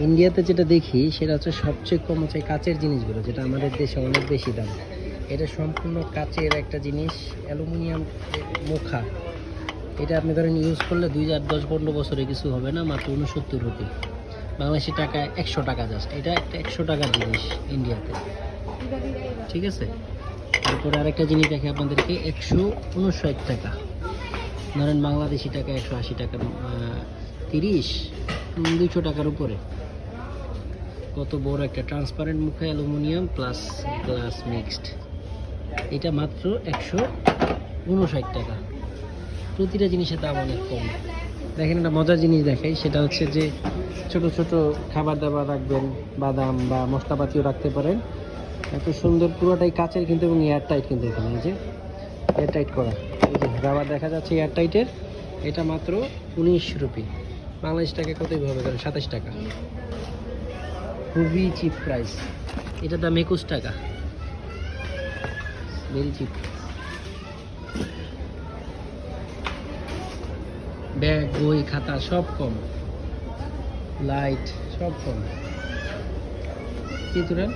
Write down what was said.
ইন্ডিয়াতে যেটা দেখি সেটা হচ্ছে সবচেয়ে কম হচ্ছে কাচের জিনিসগুলো, যেটা আমাদের দেশে অনেক বেশি দাম। এটা সম্পূর্ণ কাচের একটা জিনিস, অ্যালুমিনিয়াম মুখা। এটা আপনি ধরেন ইউজ করলে 2010-15 বছরে কিছু হবে না, মাত্র 69 রুপি। বাংলাদেশি টাকায় 100 টাকা জাস্ট। এটা একটা 100 টাকার জিনিস ইন্ডিয়াতে, ঠিক আছে। তারপরে আরেকটা জিনিস দেখে আপনাদেরকে, 159 টাকা। ধরেন বাংলাদেশি টাকা 180 টাকা, 200 টাকার উপরে। কত বড় একটা ট্রান্সপারেন্ট মুখে, অ্যালুমিনিয়াম প্লাস গ্লাস মিক্সড। এটা মাত্র 159 টাকা। প্রতিটা জিনিসের দাম অনেক কম। দেখেন একটা মজার জিনিস দেখাই, সেটা হচ্ছে যে ছোট ছোট খাবার দাবার রাখবেন, বাদাম বা মশলাপাতিও রাখতে পারেন। এত সুন্দর, পুরোটাই কাচের কিন্তু, এবং এয়ার টাইট কিন্তু। এখানে এই যে এয়ার টাইট করা, এই যে রাবার দেখা যাচ্ছে এয়ার টাইটের। এটা মাত্র 19 রুপি। বাংলাদেশ টাকা কতই হবে, ধরেন 27 টাকা। খুবই চিপ প্রাইস। এটার দাম 21 টাকা, ভেরি চিপ। ব্যাগ, বই, খাতা সব কম, লাইট সব কম। কি তুলেন?